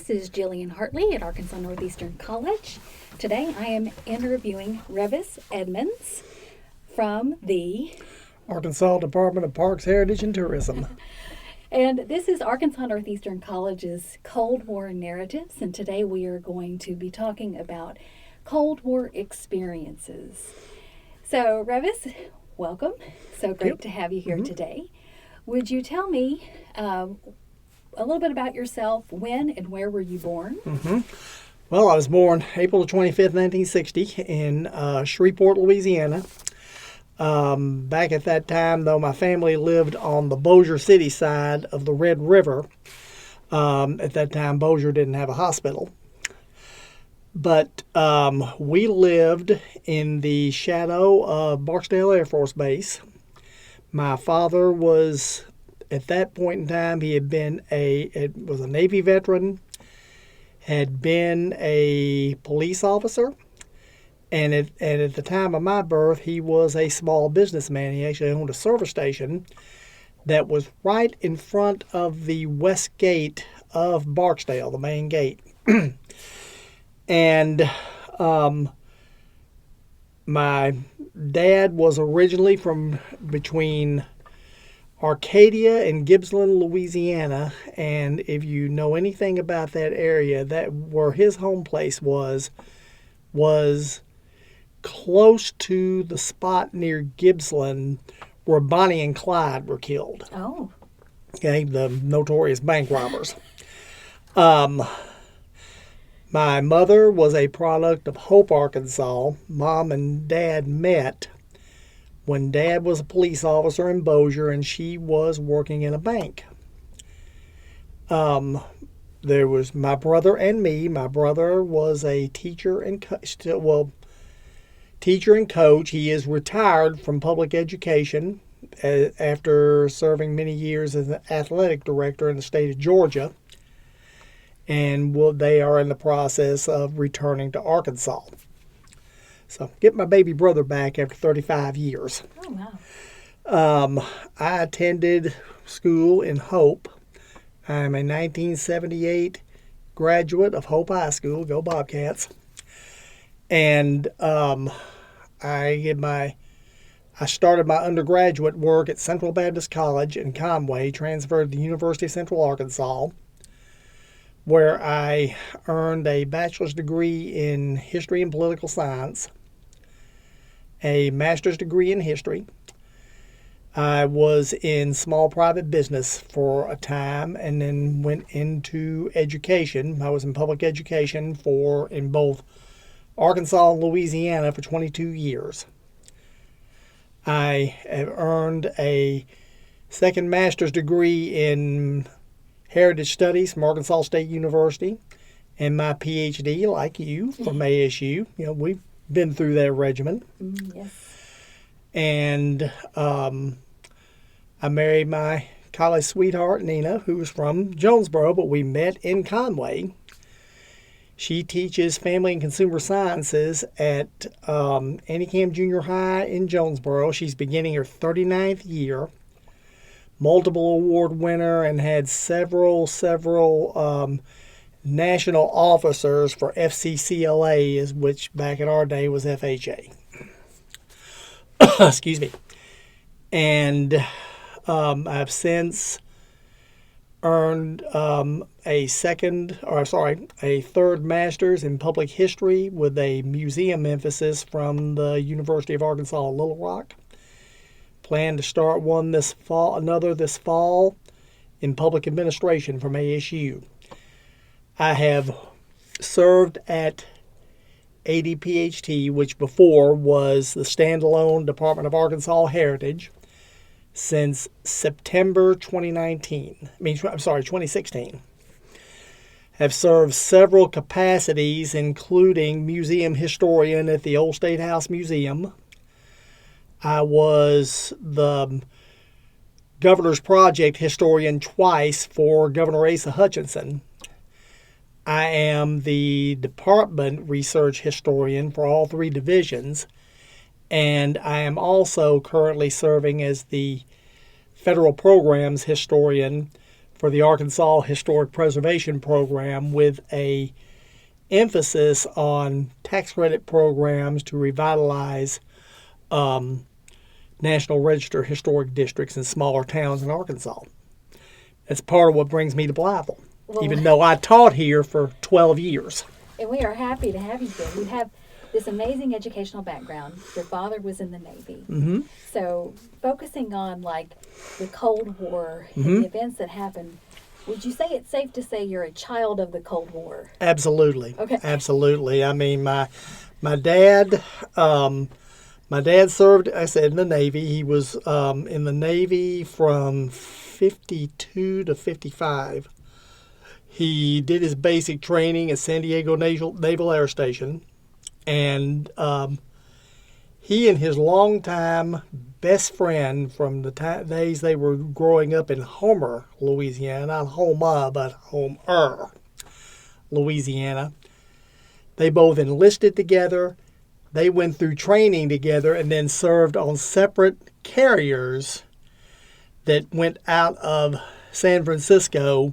This is Jillian Hartley at Arkansas Northeastern College. Today I am interviewing Revis Edmonds from the Arkansas Department of Parks, Heritage, and Tourism. And this is Arkansas Northeastern College's Cold War Narratives, and today we are going to be talking about Cold War experiences. So, Revis, welcome. So great to have you here today. Would you tell me a little bit about yourself? When and where were you born? Well, I was born April 25th, 1960 in Shreveport, Louisiana. Back at that time, though, my family lived on the Bossier City side of the Red River. At that time, Bossier didn't have a hospital. But we lived in the shadow of Barksdale Air Force Base. My father was, at that point in time, he had been was a Navy veteran, had been a police officer, and at the time of my birth, he was a small businessman. He actually owned a service station that was right in front of the west gate of Barksdale, the main gate. And my dad was originally from between Arcadia and Gippsland, Louisiana, and if you know anything about that area, that where his home place was close to the spot near Gippsland where Bonnie and Clyde were killed. Oh. Okay, the notorious bank robbers. My mother was a product of Hope, Arkansas. Mom and Dad met when Dad was a police officer in Bossier and she was working in a bank. There was my brother and me. My brother was a teacher and coach. He is retired from public education after serving many years as an athletic director in the state of Georgia. And they are in the process of returning to Arkansas. So, get my baby brother back after 35 years. Oh, wow. I attended school in Hope. I'm a 1978 graduate of Hope High School. Go Bobcats. And I started my undergraduate work at Central Baptist College in Conway, transferred to the University of Central Arkansas, where I earned a bachelor's degree in history and political science, a master's degree in history. I was in small private business for a time and then went into education. I was in public education in both Arkansas and Louisiana for 22 years. I have earned a second master's degree in Heritage Studies from Arkansas State University, and my PhD, like you, from ASU. You know, we've been through that regimen. Yes. And I married my college sweetheart, Nina, who was from Jonesboro, but we met in Conway. She teaches family and consumer sciences at Annie Junior High in Jonesboro. She's beginning her 39th year. Multiple award winner and had several national officers for FCCLA, which back in our day was FHA. Excuse me. And I've since earned a third master's in public history with a museum emphasis from the University of Arkansas Little Rock. Plan to start another this fall in public administration from ASU. I have served at ADPHT, which before was the standalone Department of Arkansas Heritage, since September 2016. Have served several capacities, including museum historian at the Old State House Museum. I was the Governor's Project historian twice for Governor Asa Hutchinson. I am the department research historian for all three divisions, and I am also currently serving as the federal programs historian for the Arkansas Historic Preservation Program with a emphasis on tax credit programs to revitalize National Register historic districts in smaller towns in Arkansas. That's part of what brings me to Blytheville, even though I taught here for 12 years. And we are happy to have you here. You have this amazing educational background. Your father was in the Navy. Mm-hmm. So focusing on like the Cold War Mm-hmm. and the events that happened, would you say it's safe to say you're a child of the Cold War? Absolutely. Okay. Absolutely. I mean, my dad served, I said, in the Navy. He was in the Navy from 52 to 55. He did his basic training at San Diego Naval Air Station. And he and his longtime best friend from the days they were growing up in Homer, Louisiana, not Homer, but Homer, Louisiana. They both enlisted together. They went through training together and then served on separate carriers that went out of San Francisco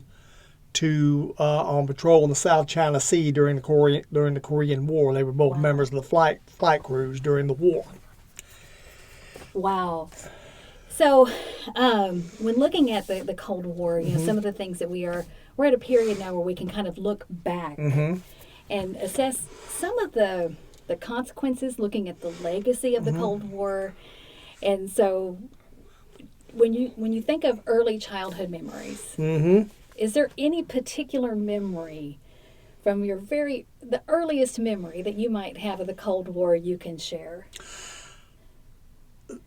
to on patrol in the South China Sea during the Korean War. They were both members of the flight crews during the war. Wow. So, when looking at the Cold War, you know, some of the things that we're at a period now where we can kind of look back and assess some of the consequences, looking at the legacy of the Cold War. And so, when you think of early childhood memories, is there any particular memory from the earliest memory that you might have of the Cold War you can share?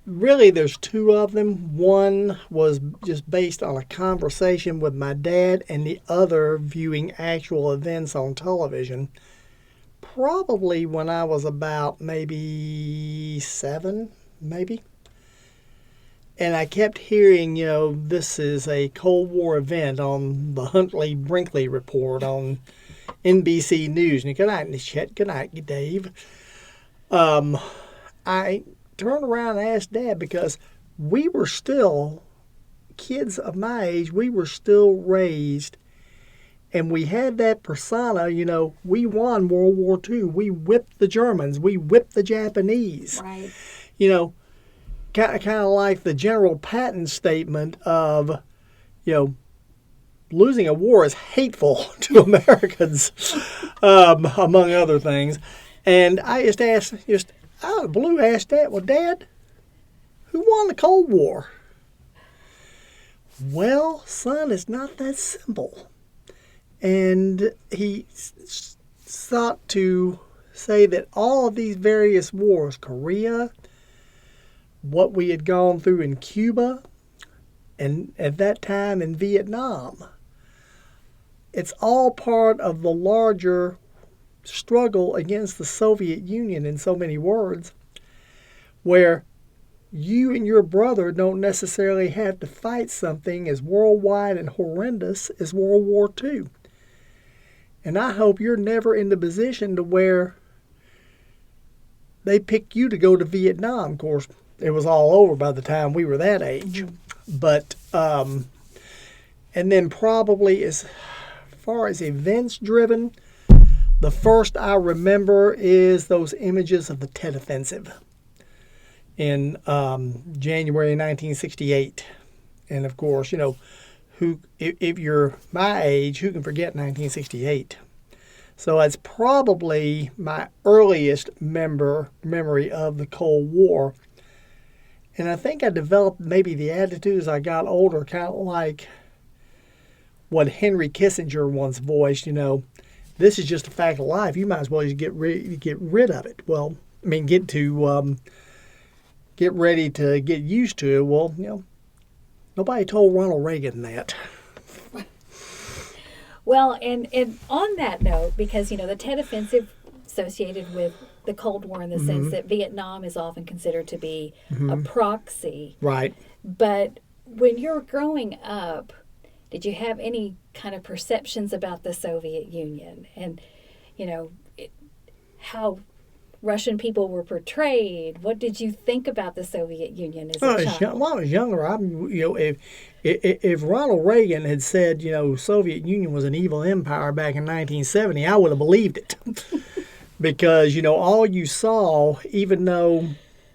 Really, there's two of them. One was just based on a conversation with my dad, and the other viewing actual events on television. Probably when I was about maybe 7, maybe. And I kept hearing, you know, this is a Cold War event on the Huntley-Brinkley report on NBC News. And good night, Chet. Good night, Dave. I turned around and asked Dad because we were still, kids of my age, we were still raised. And we had that persona, you know, we won World War II. We whipped the Germans. We whipped the Japanese. Right. You know, kind of like the General Patton statement of, you know, losing a war is hateful to Americans, among other things. And I just asked, out of the blue, asked Dad, well, Dad, who won the Cold War? Well, son, it's not that simple. And he sought to say that all of these various wars, Korea, what we had gone through in Cuba, and at that time in Vietnam, it's all part of the larger struggle against the Soviet Union, in so many words, where you and your brother don't necessarily have to fight something as worldwide and horrendous as World War II. And I hope you're never in the position to where they pick you to go to Vietnam. Of course, it was all over by the time we were that age. But, and then probably as far as events driven, the first I remember is those images of the Tet Offensive in January 1968. And of course, you know, if you're my age, who can forget 1968? So that's probably my earliest memory of the Cold War. And I think I developed maybe the attitude as I got older, kind of like what Henry Kissinger once voiced, you know, this is just a fact of life. You might as well just get rid of it. Well, I mean, get ready to get used to it. Well, you know, nobody told Ronald Reagan that. Well, and on that note, because, you know, the Tet Offensive associated with the Cold War in the sense that Vietnam is often considered to be a proxy. Right. But when you're growing up, did you have any kind of perceptions about the Soviet Union and, you know, how Russian people were portrayed? What did you think about the Soviet Union as When a child? I was younger, if Ronald Reagan had said, Soviet Union was an evil empire back in 1970, I would have believed it. Because, all you saw, even though,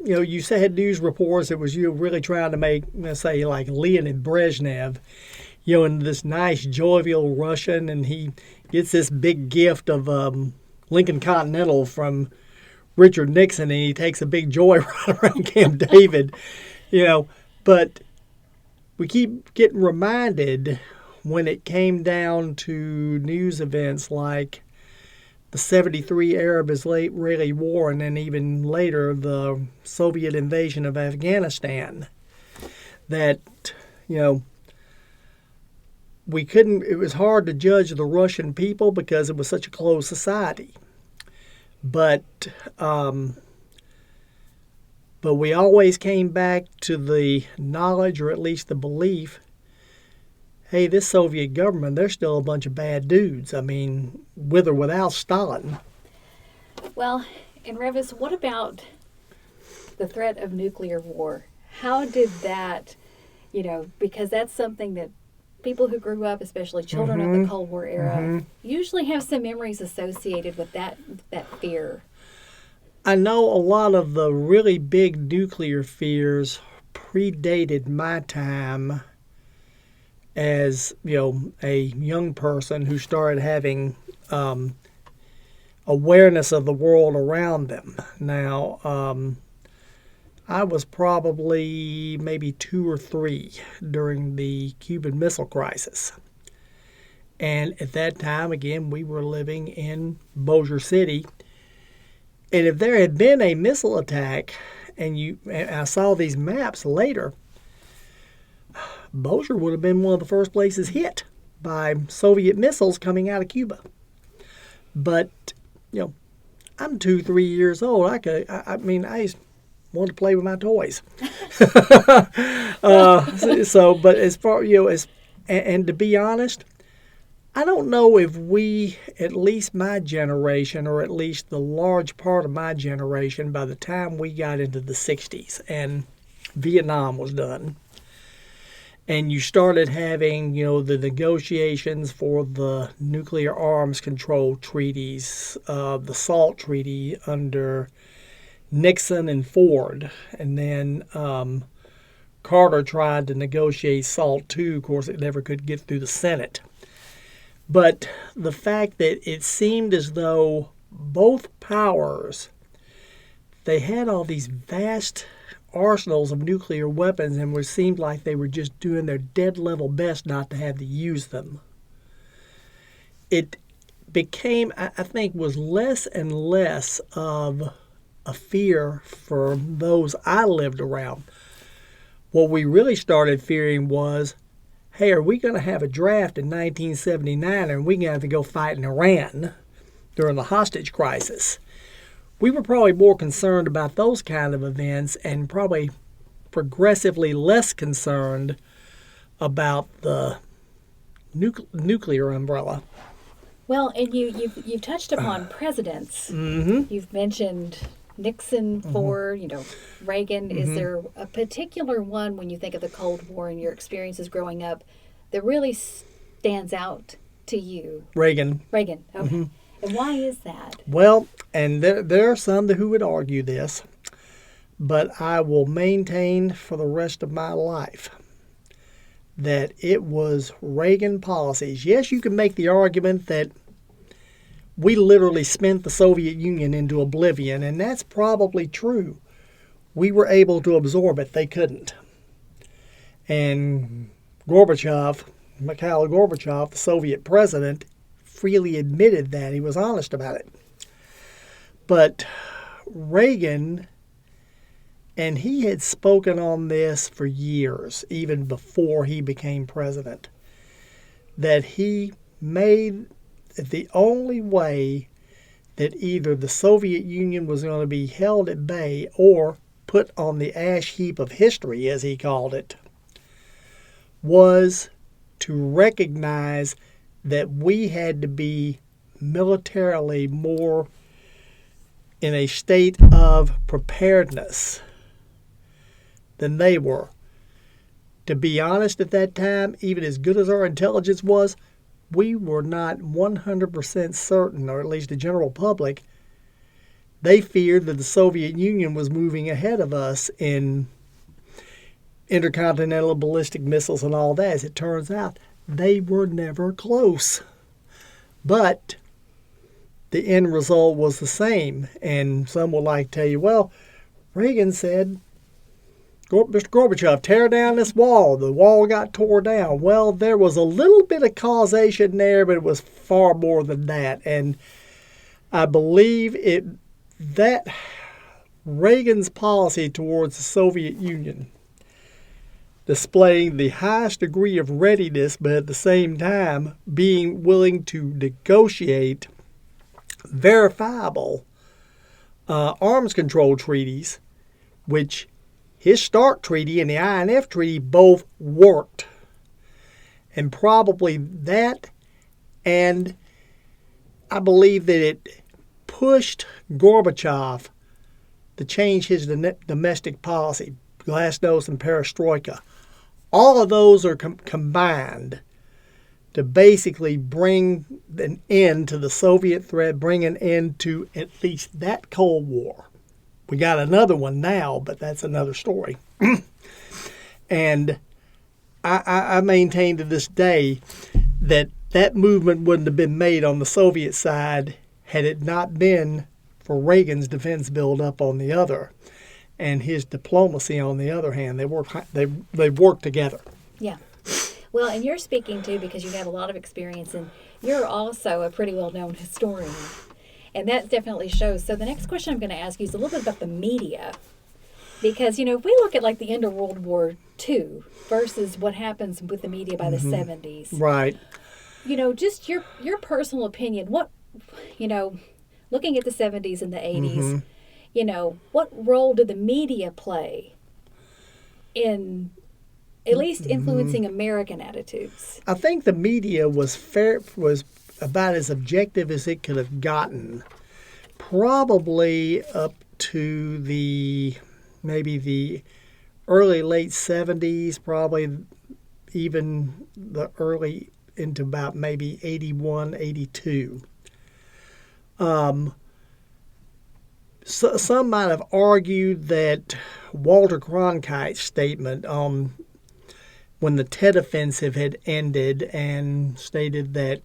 you had news reports that was you really trying to make, let's say, like Leonid Brezhnev, and this nice, jovial Russian, and he gets this big gift of Lincoln Continental from Richard Nixon, and he takes a big joyride around Camp David, But we keep getting reminded when it came down to news events like the 73 Arab-Israeli War, and then even later the Soviet invasion of Afghanistan, that, it was hard to judge the Russian people because it was such a closed society. But we always came back to the knowledge, or at least the belief, hey, this Soviet government, they're still a bunch of bad dudes. I mean, with or without Stalin. Well, and Revis, what about the threat of nuclear war? How did that, because that's something that people who grew up, especially children of the Cold War era, usually have some memories associated with that fear. I know a lot of the really big nuclear fears predated my time as, a young person who started having awareness of the world around them. Now, I was probably maybe 2 or 3 during the Cuban Missile Crisis. And at that time, again, we were living in Bossier City. And if there had been a missile attack, and I saw these maps later, Bossier would have been one of the first places hit by Soviet missiles coming out of Cuba. But, I'm 2, 3 years old. I just wanted to play with my toys. But as far, and to be honest, I don't know if we, at least my generation, or at least the large part of my generation, by the time we got into the 60s and Vietnam was done, and you started having, the negotiations for the nuclear arms control treaties, the SALT treaty under Nixon and Ford, and then Carter tried to negotiate SALT II. Of course, it never could get through the Senate. But the fact that it seemed as though both powers, they had all these vast arsenals of nuclear weapons, and it seemed like they were just doing their dead level best not to have to use them. It became, I think, was less and less of a fear for those I lived around. What we really started fearing was, hey, are we going to have a draft in 1979 and are we going to have to go fight in Iran during the hostage crisis? We were probably more concerned about those kind of events and probably progressively less concerned about the nuclear umbrella. Well, and you've touched upon presidents. You've mentioned Nixon, Ford, Reagan. Is there a particular one, when you think of the Cold War and your experiences growing up, that really stands out to you? Reagan. Okay. And why is that? Well, and there are some who would argue this, but I will maintain for the rest of my life that it was Reagan policies. Yes, you can make the argument that we literally spent the Soviet Union into oblivion, and that's probably true. We were able to absorb it. They couldn't. And Mikhail Gorbachev, the Soviet president, freely admitted that. He was honest about it. But Reagan, and he had spoken on this for years, even before he became president, that he made the only way that either the Soviet Union was going to be held at bay or put on the ash heap of history, as he called it, was to recognize that we had to be militarily more in a state of preparedness than they were. To be honest, at that time, even as good as our intelligence was, we were not 100% certain, or at least the general public, they feared that the Soviet Union was moving ahead of us in intercontinental ballistic missiles and all that. As it turns out, they were never close. But the end result was the same. And some will like to tell you, well, Reagan said, Mr. Gorbachev, tear down this wall. The wall got tore down. Well, there was a little bit of causation there, but it was far more than that. And I believe that Reagan's policy towards the Soviet Union, displaying the highest degree of readiness, but at the same time being willing to negotiate verifiable arms control treaties, which his START treaty and the INF treaty both worked. And probably that, and I believe that it pushed Gorbachev to change his domestic policy, glasnost and perestroika. All of those are combined to basically bring an end to the Soviet threat, bring an end to at least that Cold War. We got another one now, but that's another story. And I maintain to this day that that movement wouldn't have been made on the Soviet side had it not been for Reagan's defense buildup on the other, and his diplomacy on the other hand. They work together. Yeah. Well, and you're speaking too because you have a lot of experience, and you're also a pretty well-known historian, and that definitely shows. So the next question I'm going to ask you is a little bit about the media, because if we look at like the end of World War II versus what happens with the media by the 70s, right? Just your personal opinion. What looking at the 70s and the 80s, what role did the media play in at least influencing American attitudes? I think the media was about as objective as it could have gotten, probably up to maybe the late 70s, probably even the early into about maybe 81, 82. So some might have argued that Walter Cronkite's statement when the Tet Offensive had ended and stated that,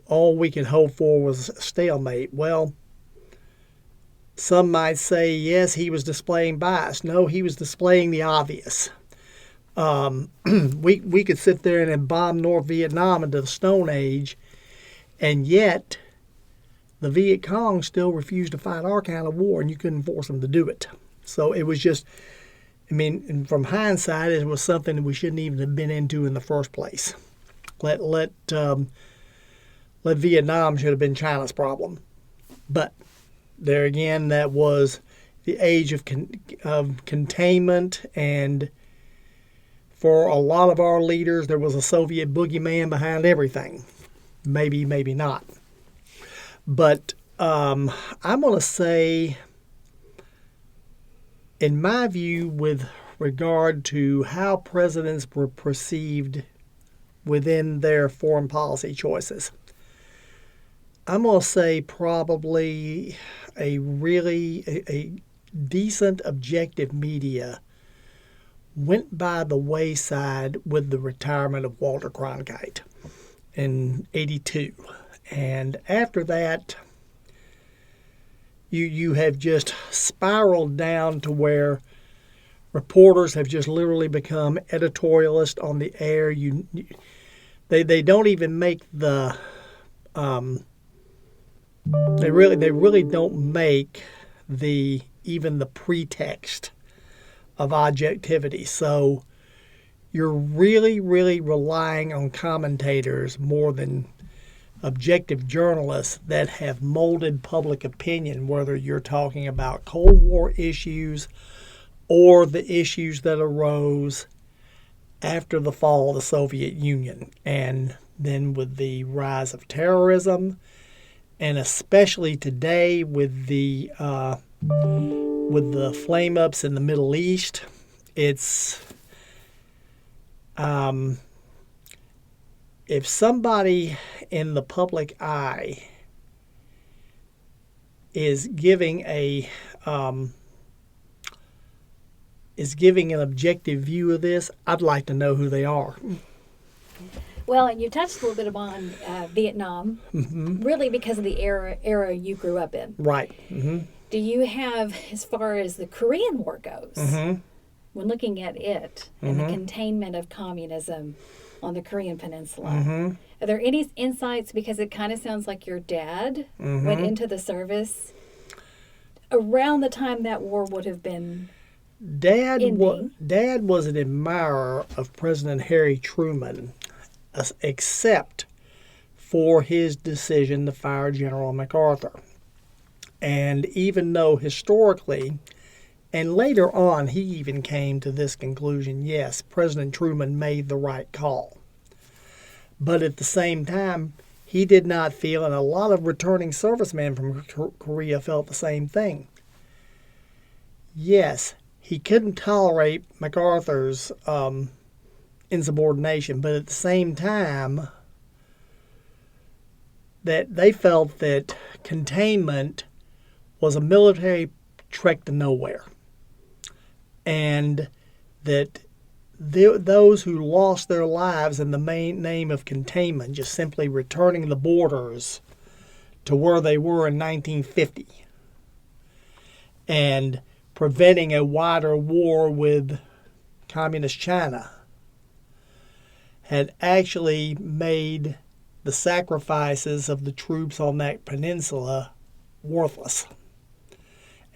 all we could hope for was a stalemate. Well, some might say, yes, he was displaying bias. No, he was displaying the obvious. We could sit there and bomb North Vietnam into the Stone Age, and yet the Viet Cong still refused to fight our kind of war, and you couldn't force them to do it. So it was just, and from hindsight, it was something that we shouldn't even have been into in the first place. Let Vietnam should have been China's problem. But there again, that was the age of containment, and for a lot of our leaders, there was a Soviet boogeyman behind everything. Maybe, maybe not. But I'm going to say, in my view, with regard to how presidents were perceived within their foreign policy choices, I'm going to say probably a decent objective media went by the wayside with the retirement of Walter Cronkite in 82. And after that, you have just spiraled down to where reporters have just literally become editorialists on the air. They don't even make the they really don't make even the pretext of objectivity. So you're really relying on commentators more than objective journalists that have molded public opinion, whether you're talking about Cold War issues or the issues that arose after the fall of the Soviet Union, and then with the rise of terrorism and especially today with the flame ups in the Middle East, it's if somebody in the public eye is giving an objective view of this, I'd like to know who they are. Well, and you touched a little bit upon Vietnam, really because of the era you grew up in. Right. Do you have, as far as the Korean War goes, when looking at it and the containment of communism on the Korean Peninsula, are there any insights? Because it kind of sounds like your dad went into the service around the time that war would have been ending. Dad was an admirer of President Harry Truman, except for his decision to fire General MacArthur. And even though historically, and later on, he even came to this conclusion, yes, President Truman made the right call. But at the same time, he did not feel, and a lot of returning servicemen from Korea felt the same thing. Yes, he couldn't tolerate MacArthur's insubordination, but at the same time, that they felt that containment was a military trek to nowhere, and that those who lost their lives in the main name of containment, just simply returning the borders to where they were in 1950 and preventing a wider war with communist China, had actually made the sacrifices of the troops on that peninsula worthless.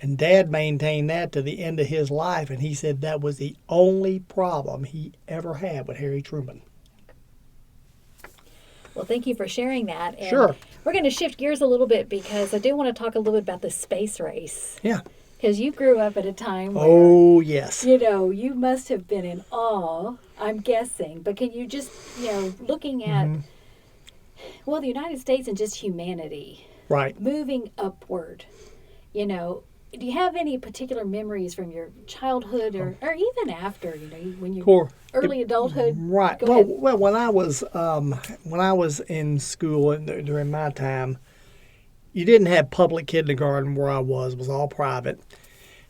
And Dad maintained that to the end of his life, and he said that was the only problem he ever had with Harry Truman. Well, thank you for sharing that. And sure. We're going to shift gears a little bit because I do want to talk a little bit about the space race. Yeah. Because you grew up at a time where, yes. You must have been in awe, I'm guessing. But can you just, looking at, the United States and just humanity. Right. Moving upward, do you have any particular memories from your childhood or even after, when you early adulthood? Right. Well, when I was in school and during my time, you didn't have public kindergarten where I was. It was all private.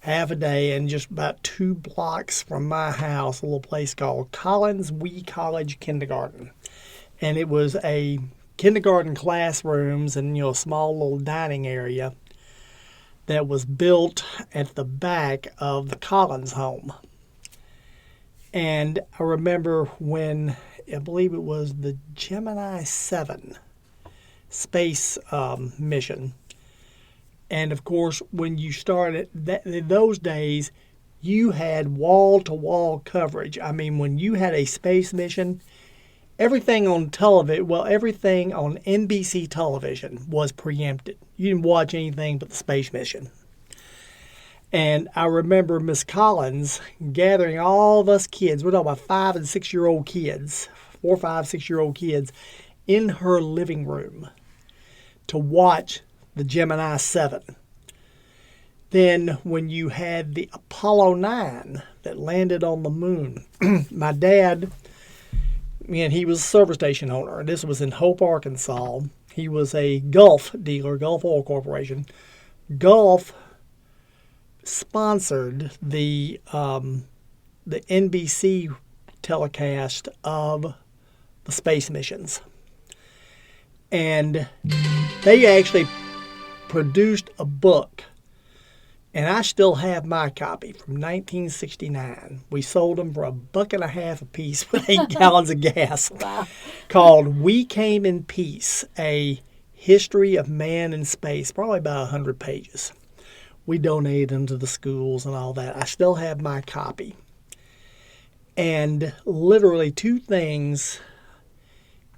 Half a day, and just about 2 blocks from my house, a little place called Collins Wee College Kindergarten. And it was a kindergarten classrooms and, a small little dining area that was built at the back of the Collins home. And I remember when, I believe it was the Gemini 7 space mission. And of course, when you started, in those days, you had wall-to-wall coverage. I mean, when you had a space mission, everything on NBC television was preempted. You didn't watch anything but the space mission. And I remember Miss Collins gathering all of us kids, we're talking about 5 and 6 year old kids, 4, 5, 6 year old kids, in her living room to watch the Gemini 7. Then when you had the Apollo 9 that landed on the moon, my dad, he was a service station owner. This was in Hope, Arkansas. He was a Gulf dealer, Gulf Oil Corporation. Gulf sponsored the NBC telecast of the space missions. And they actually produced a book, and I still have my copy from 1969. We sold them for $1.50 a piece with 8 gallons of gas. Wow. Called We Came in Peace, A History of Man in Space, probably about 100 pages. We donated them to the schools and all that. I still have my copy. And literally 2 things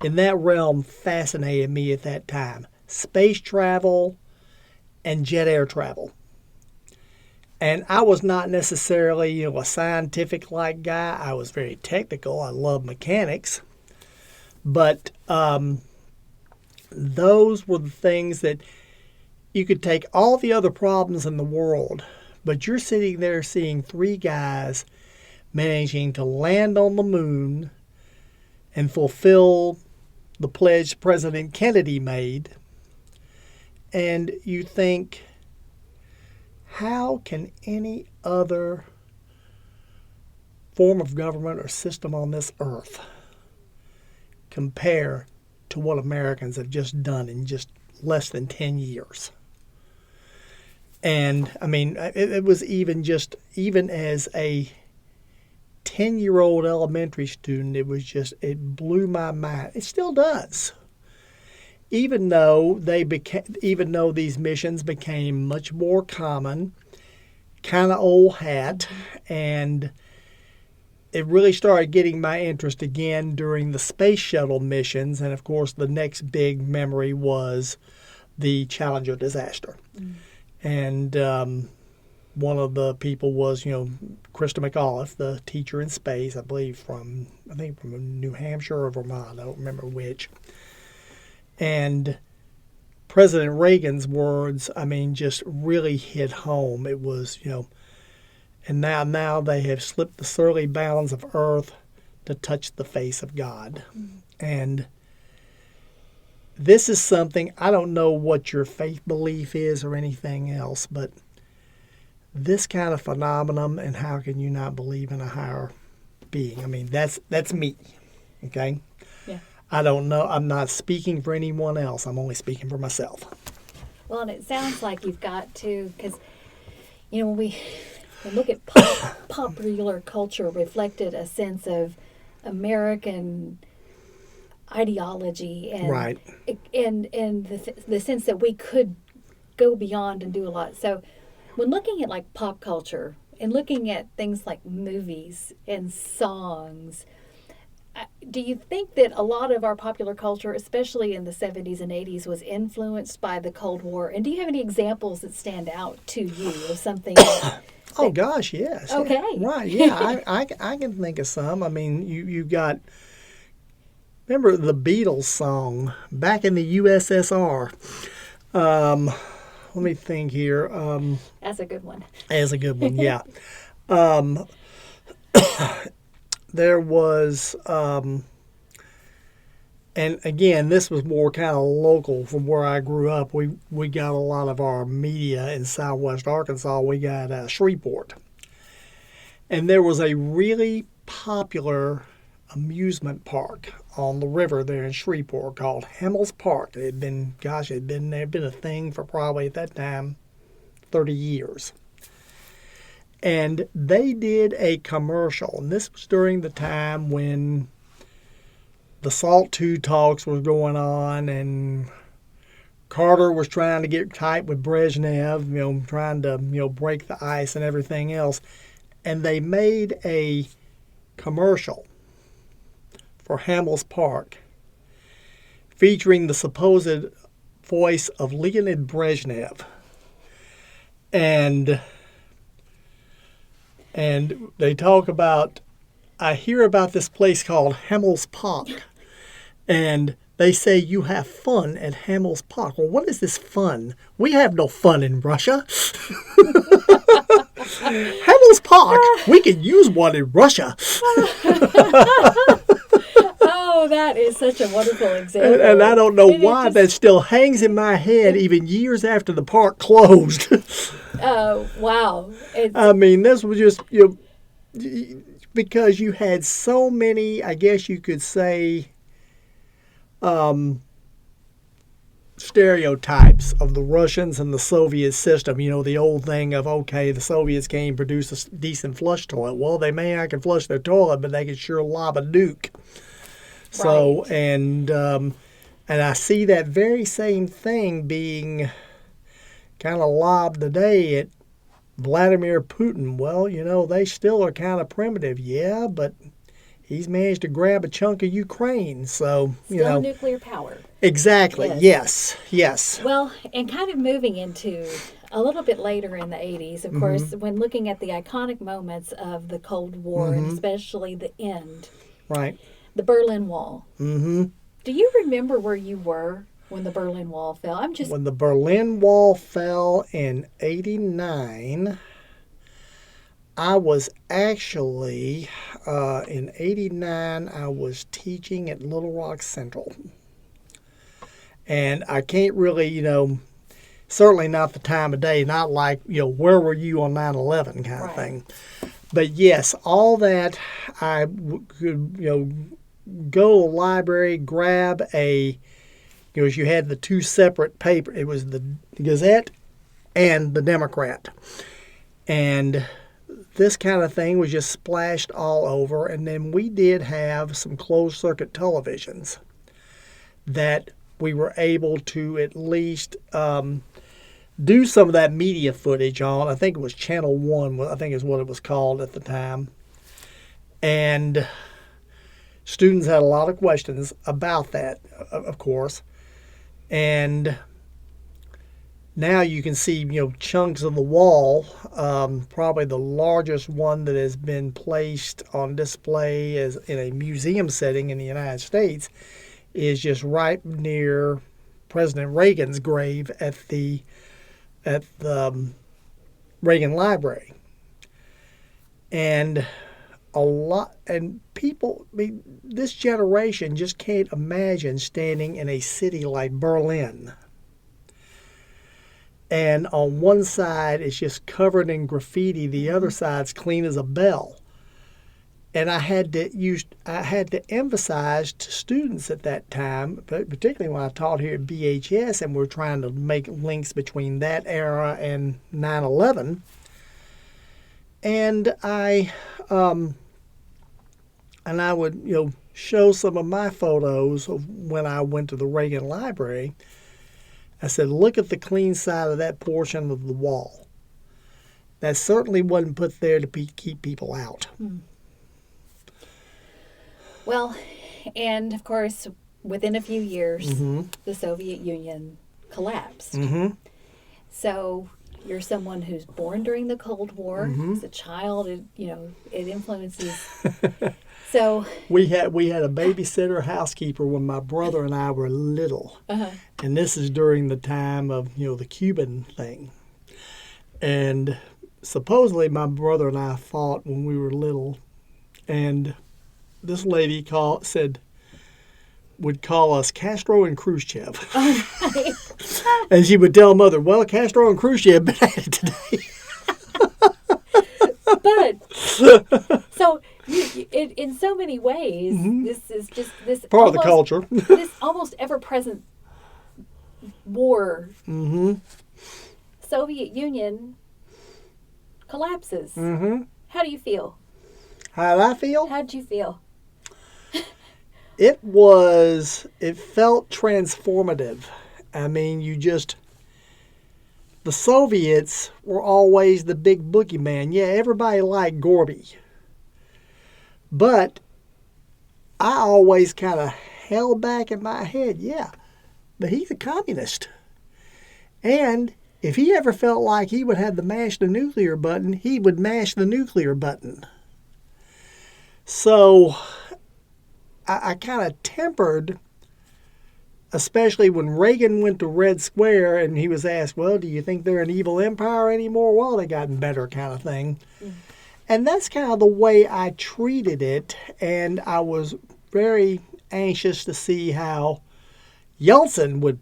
in that realm fascinated me at that time: space travel and jet air travel. And I was not necessarily, a scientific-like guy. I was very technical. I love mechanics. But those were the things that you could take all the other problems in the world, but you're sitting there seeing three guys managing to land on the moon and fulfill the pledge President Kennedy made. And you think, how can any other form of government or system on this earth compare to what Americans have just done in just less than 10 years? And I mean, it was even as a 10-year-old elementary student, it blew my mind. It still does. Even though these missions became much more common, kind of old hat, and it really started getting my interest again during the space shuttle missions. And of course, the next big memory was the Challenger disaster. Mm. And one of the people was, Krista McAuliffe, the teacher in space, I believe from New Hampshire or Vermont, I don't remember which. And President Reagan's words, just really hit home. It was, and now they have slipped the surly bounds of earth to touch the face of God. Mm-hmm. And this is something, I don't know what your faith belief is or anything else, but this kind of phenomenon, and how can you not believe in a higher being? That's me, okay? Yeah. I don't know. I'm not speaking for anyone else. I'm only speaking for myself. Well, and it sounds like you've got to, because, when we look at popular culture reflected a sense of American ideology and right. and the sense that we could go beyond and do a lot. So when looking at like pop culture and looking at things like movies and songs, do you think that a lot of our popular culture, especially in the 70s and 80s, was influenced by the Cold War? And do you have any examples that stand out to you of something oh gosh, yes. Okay. Yeah. Right, yeah. I can think of some. You got, remember the Beatles song, Back in the U.S.S.R. Let me think here. That's a good one. That's a good one, yeah. There was, and again, this was more kind of local from where I grew up. We got a lot of our media in southwest Arkansas. We got Shreveport. And there was a really popular amusement park on the river there in Shreveport called Hamel's Park. It had been a thing for probably at that time 30 years. And they did a commercial, and this was during the time when the SALT II talks was going on, and Carter was trying to get tight with Brezhnev, trying to, break the ice and everything else. And they made a commercial for Hamel's Park featuring the supposed voice of Leonid Brezhnev. And they talk about, I hear about this place called Hamel's Park, and they say you have fun at Hamel's Park. Well, what is this fun? We have no fun in Russia. Hamel's Park, we could use one in Russia. Oh, that is such a wonderful example. And I don't know why that still hangs in my head even years after the park closed. Oh, wow. This was just, because you had so many, I guess you could say, stereotypes of the Russians and the Soviet system. The old thing of, okay, the Soviets can't produce a decent flush toilet. Well, they may not can flush their toilet, but they can sure lob a nuke. So, right. And I see that very same thing being kind of lobbed today at Vladimir Putin. Well, they still are kind of primitive, yeah, but he's managed to grab a chunk of Ukraine. So, still nuclear power. Exactly, yes. Well, and kind of moving into a little bit later in the 80s, of course, when looking at the iconic moments of the Cold War, and especially the end. Right. The Berlin Wall. Mm-hmm. Do you remember where you were when the Berlin Wall fell. When the Berlin Wall fell in 89, I was actually, in 89, I was teaching at Little Rock Central. And I can't really, certainly not the time of day, not like, where were you on 9/11 kind of thing. But yes, all that, I could, go to the library, grab because you had the two separate papers. It was the Gazette and the Democrat. And this kind of thing was just splashed all over. And then we did have some closed circuit televisions that we were able to at least do some of that media footage on. I think it was Channel 1, I think is what it was called at the time. And students had a lot of questions about that, of course. And now you can see, chunks of the wall. Probably the largest one that has been placed on display as in a museum setting in the United States is just right near President Reagan's grave at the Reagan Library. And people, this generation just can't imagine standing in a city like Berlin. And on one side, it's just covered in graffiti. The other side's clean as a bell. And I had to emphasize to students at that time, particularly when I taught here at BHS, and we're trying to make links between that era and 9/11. And I would show some of my photos of when I went to the Reagan Library. I said, look at the clean side of that portion of the wall. That certainly wasn't put there to keep people out. Well, and of course, within a few years, the Soviet Union collapsed. So you're someone who's born during the Cold War. As a child, it influences. So we had a babysitter, housekeeper when my brother and I were little, and this is during the time of the Cuban thing, and supposedly my brother and I fought when we were little, and this lady would call us Castro and Khrushchev. And she would tell Mother, well, Castro and Khrushchev been at it today. But, so, in so many ways, this is just this part of the culture. This almost ever-present war. Soviet Union collapses. How do you feel? How did I feel? How did you feel? It felt transformative. I mean, the Soviets were always the big boogeyman. Yeah, everybody liked Gorby. But I always kind of held back in my head, yeah, but he's a communist. And if he ever felt like he would have to mash the nuclear button, he would mash the nuclear button. So I kind of tempered, especially when Reagan went to Red Square and he was asked, well, do you think they're an evil empire anymore? Well, they gotten better kind of thing. And that's kind of the way I treated it. And I was very anxious to see how Yeltsin would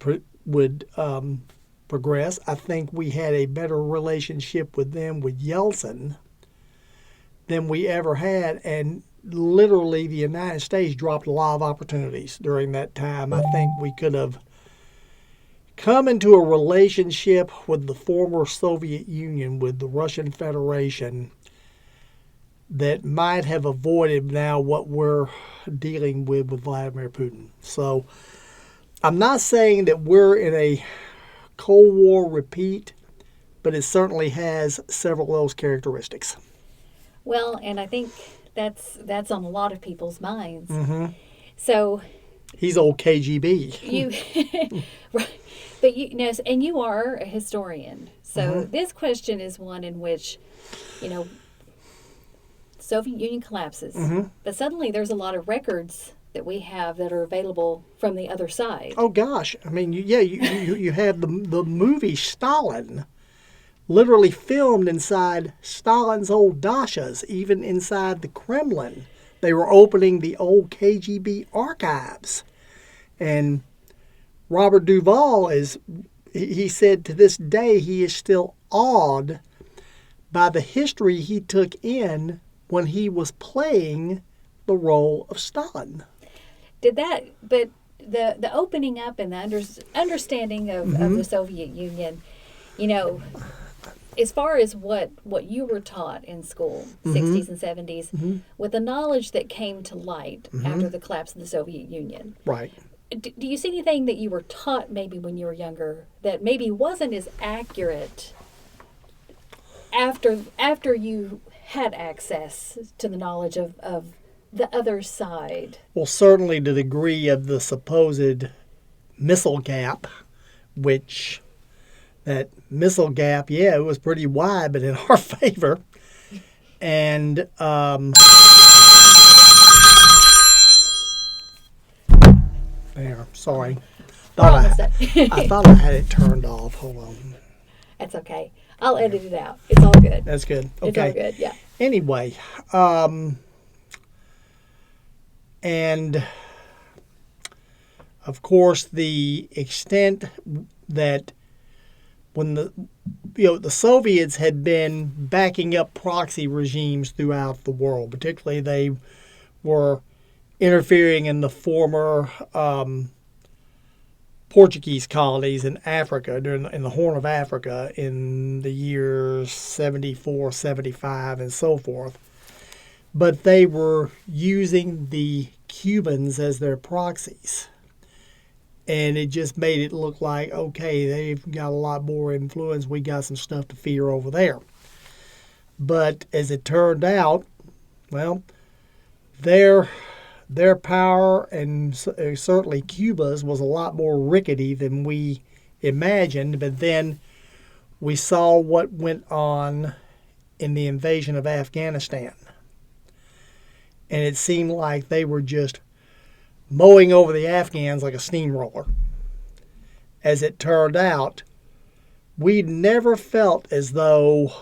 progress. I think we had a better relationship with Yeltsin than we ever had. And literally the United States dropped a lot of opportunities during that time. I think we could have come into a relationship with the former Soviet Union, with the Russian Federation, that might have avoided now what we're dealing with Vladimir Putin. So I'm not saying that we're in a Cold War repeat, but it certainly has several of those characteristics. Well, and I think that's on a lot of people's minds. So he's old KGB. But and you are a historian. So this question is one in which, Soviet Union collapses, but suddenly there's a lot of records that we have that are available from the other side. Oh gosh, I mean, you have the movie Stalin, literally filmed inside Stalin's old dachas, even inside the Kremlin. They were opening the old KGB archives. And Robert Duvall he said to this day he is still awed by the history he took in when he was playing the role of Stalin. But the opening up and the understanding of the Soviet Union, you know, as far as what you were taught in school, 60s and 70s, with the knowledge that came to light after the collapse of the Soviet Union. Right. Do you see anything that you were taught maybe when you were younger that maybe wasn't as accurate after you had access to the knowledge of the other side? Well, certainly the degree of the supposed missile gap, which that missile gap, yeah, it was pretty wide, but in our favor. And there, sorry. I thought I had it turned off. Hold on. That's okay. I'll edit it out. It's all good. That's good. Okay. It's all good, yeah. Anyway, and of course the extent that when the Soviets had been backing up proxy regimes throughout the world, particularly they were interfering in the former Portuguese colonies in Africa, in the Horn of Africa in the years 74, 75, and so forth. But they were using the Cubans as their proxies. And it just made it look like, okay, they've got a lot more influence. We got some stuff to fear over there. But as it turned out, well, their power, and certainly Cuba's, was a lot more rickety than we imagined. But then we saw what went on in the invasion of Afghanistan. And it seemed like they were just mowing over the Afghans like a steamroller. As it turned out, we never felt as though,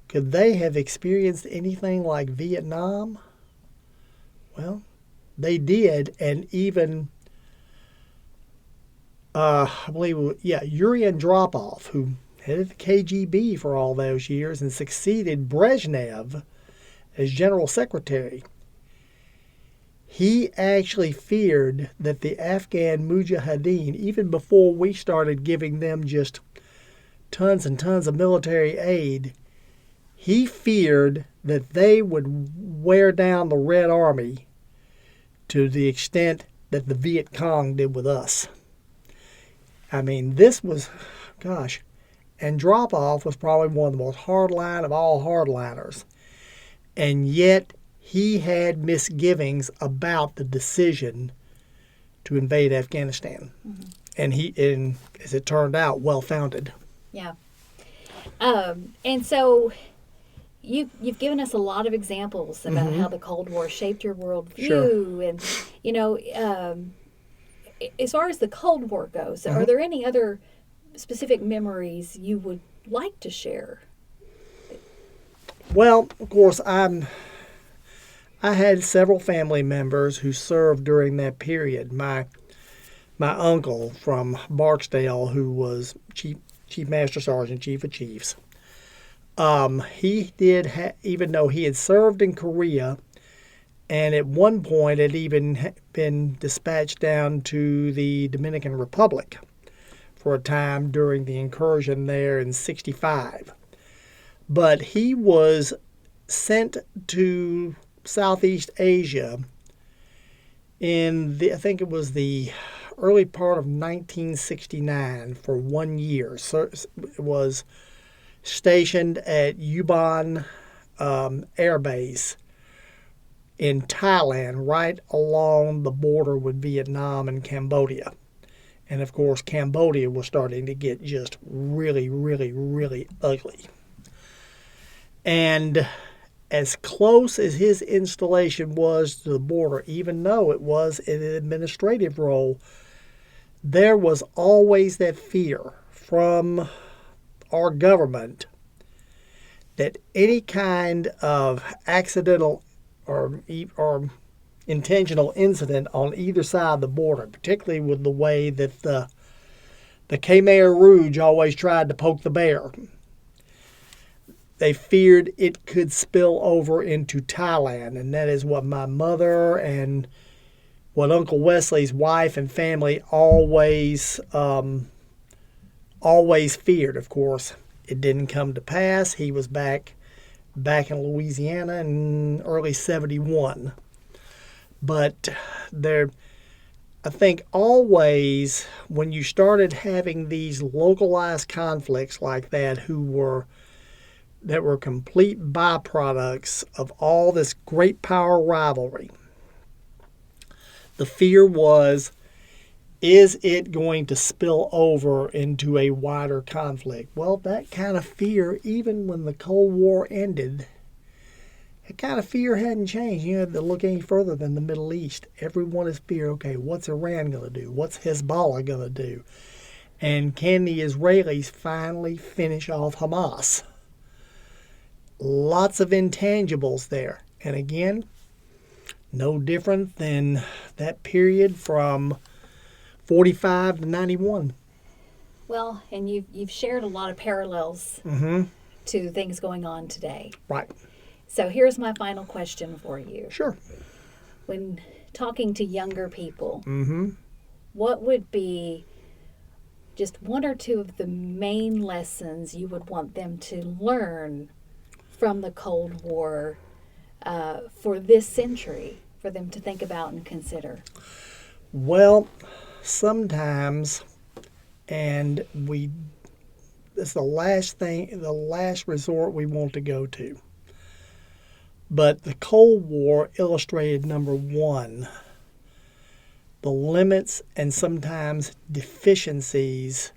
could they have experienced anything like Vietnam? Well, they did, and even, I believe, Yuri Andropov, who headed the KGB for all those years and succeeded Brezhnev as general secretary, he actually feared that the Afghan Mujahideen, even before we started giving them just tons and tons of military aid, he feared that they would wear down the Red Army to the extent that the Viet Cong did with us. I mean, this was, gosh, Andropov was probably one of the most hardline of all hardliners. And yet he had misgivings about the decision to invade Afghanistan. And as it turned out, well-founded. Yeah. And so you've given us a lot of examples about how the Cold War shaped your worldview. Sure. And, you know, as far as the Cold War goes, are there any other specific memories you would like to share? Well, of course, I had several family members who served during that period. My uncle from Barksdale, who was Chief Master Sergeant, Chief of Chiefs, he did, even though he had served in Korea, and at one point had even been dispatched down to the Dominican Republic for a time during the incursion there in '65. But he was sent to Southeast Asia in I think it was the early part of 1969 for 1 year. So it was stationed at Cuban Air Base in Thailand, right along the border with Vietnam and Cambodia. And of course, Cambodia was starting to get just really, really, really ugly. And as close as his installation was to the border, even though it was an administrative role, there was always that fear from our government that any kind of accidental or intentional incident on either side of the border, particularly with the way that the Khmer Rouge always tried to poke the bear, they feared it could spill over into Thailand, and that is what my mother and what Uncle Wesley's wife and family always feared. Of course, it didn't come to pass. He was back in Louisiana in early '71. But I think always when you started having these localized conflicts like that that were complete byproducts of all this great power rivalry, the fear was, is it going to spill over into a wider conflict? Well, that kind of fear, even when the Cold War ended, that kind of fear hadn't changed. You had to look any further than the Middle East. Everyone is fear, okay, what's Iran going to do? What's Hezbollah going to do? And can the Israelis finally finish off Hamas? Lots of intangibles there. And again, no different than that period from 45 to 91. Well, and you've shared a lot of parallels to things going on today. Right. So here's my final question for you. Sure. When talking to younger people, Mm-hmm. what would be just one or two of the main lessons you would want them to learn from the Cold War for this century, for them to think about and consider? Well, sometimes, and it's the last resort we want to go to. But the Cold War illustrated, number one, the limits and sometimes deficiencies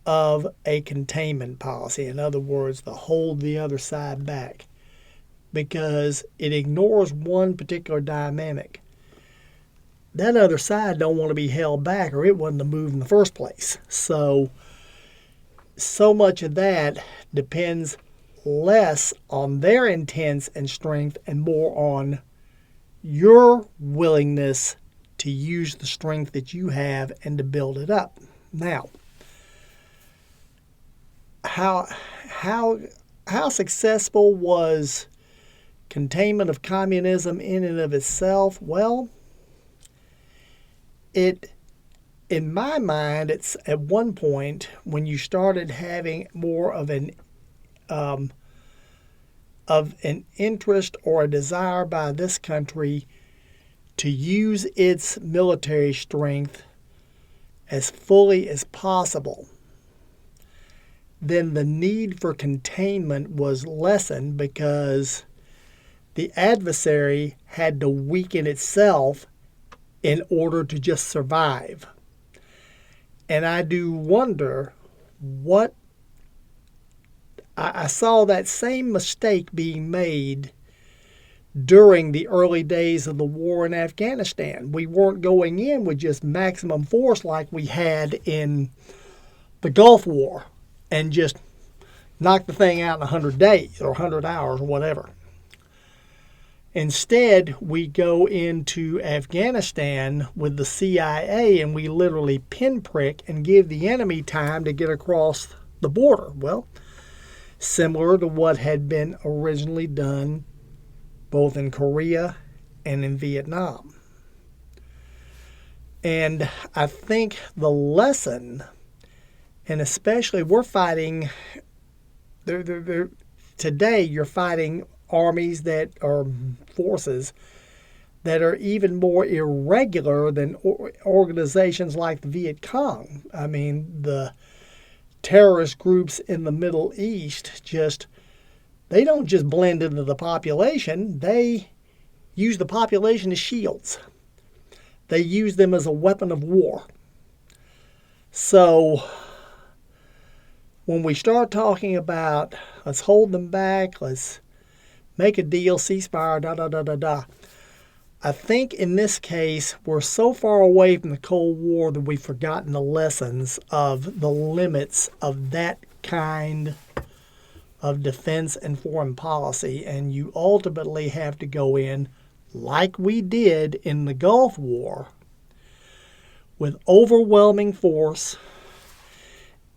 of a containment policy. In other words, the hold the other side back, because it ignores one particular dynamic. That other side don't want to be held back, or it wouldn't have moved in the first place. So much of that depends less on their intents and strength and more on your willingness to use the strength that you have and to build it up. Now, how successful was containment of communism in and of itself? Well, in my mind, it's at one point when you started having more of an interest or a desire by this country to use its military strength as fully as possible, then the need for containment was lessened because the adversary had to weaken itself in order to just survive. And I do wonder what I saw that same mistake being made during the early days of the war in Afghanistan. We weren't going in with just maximum force like we had in the Gulf War and just knock the thing out in 100 days or 100 hours or whatever. Instead, we go into Afghanistan with the CIA and we literally pinprick and give the enemy time to get across the border. Well, similar to what had been originally done both in Korea and in Vietnam. And I think the lesson, and especially we're fighting, today you're fighting armies that are forces that are even more irregular than organizations like the Viet Cong. I mean, the terrorist groups in the Middle East they don't just blend into the population. They use the population as shields. They use them as a weapon of war. So when we start talking about let's hold them back, let's make a deal, ceasefire, da da da da da. I think in this case, we're so far away from the Cold War that we've forgotten the lessons of the limits of that kind of defense and foreign policy. And you ultimately have to go in, like we did in the Gulf War, with overwhelming force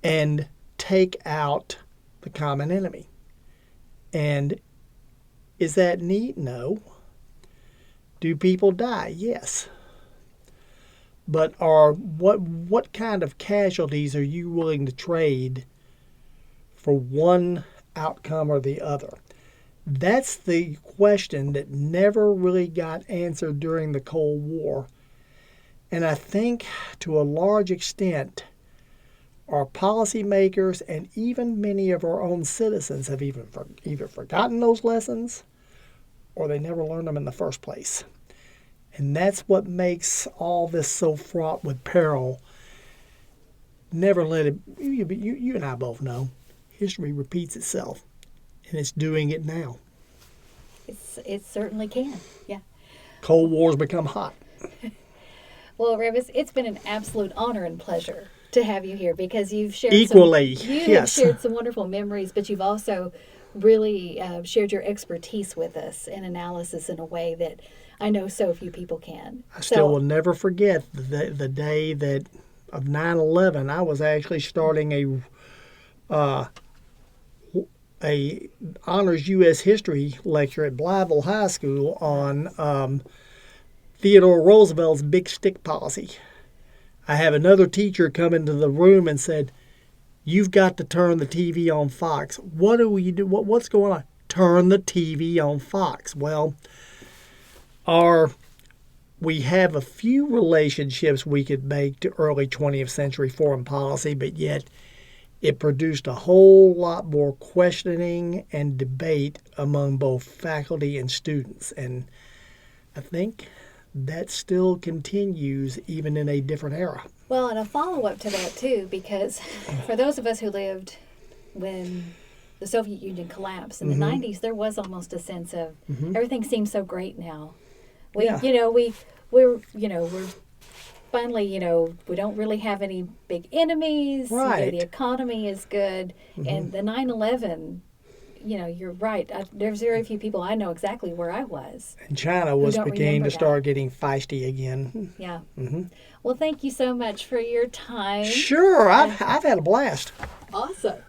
and take out the common enemy. And is that neat? No. Do people die? Yes. But what kind of casualties are you willing to trade for one outcome or the other? That's the question that never really got answered during the Cold War. And I think to a large extent, our policymakers and even many of our own citizens have either forgotten those lessons or they never learned them in the first place. And that's what makes all this so fraught with peril. Never let it, you and I both know, history repeats itself, and it's doing it now. It certainly can, yeah. Cold War's become hot. Well, Revis, it's been an absolute honor and pleasure to have you here because you've shared Equally, have shared some wonderful memories, but you've also really shared your expertise with us in analysis in a way that I know so few people can. I still will never forget the day that of 9/11. I was actually starting a honors U.S. history lecture at Blytheville High School on Theodore Roosevelt's big stick policy. I have another teacher come into the room and said, "You've got to turn the TV on Fox." What do we do? What's going on? Turn the TV on Fox. Well, we have a few relationships we could make to early 20th century foreign policy, but yet it produced a whole lot more questioning and debate among both faculty and students. And I think that still continues even in a different era. Well, and a follow-up to that, too, because for those of us who lived when the Soviet Union collapsed in the 90s, there was almost a sense of everything seems so great now. We're finally, we don't really have any big enemies. Right. The economy is good. And the 9/11, you're right. There's very few people I know exactly where I was. And China was beginning to start getting feisty again. Yeah. Well, thank you so much for your time. Sure. I've had a blast. Awesome.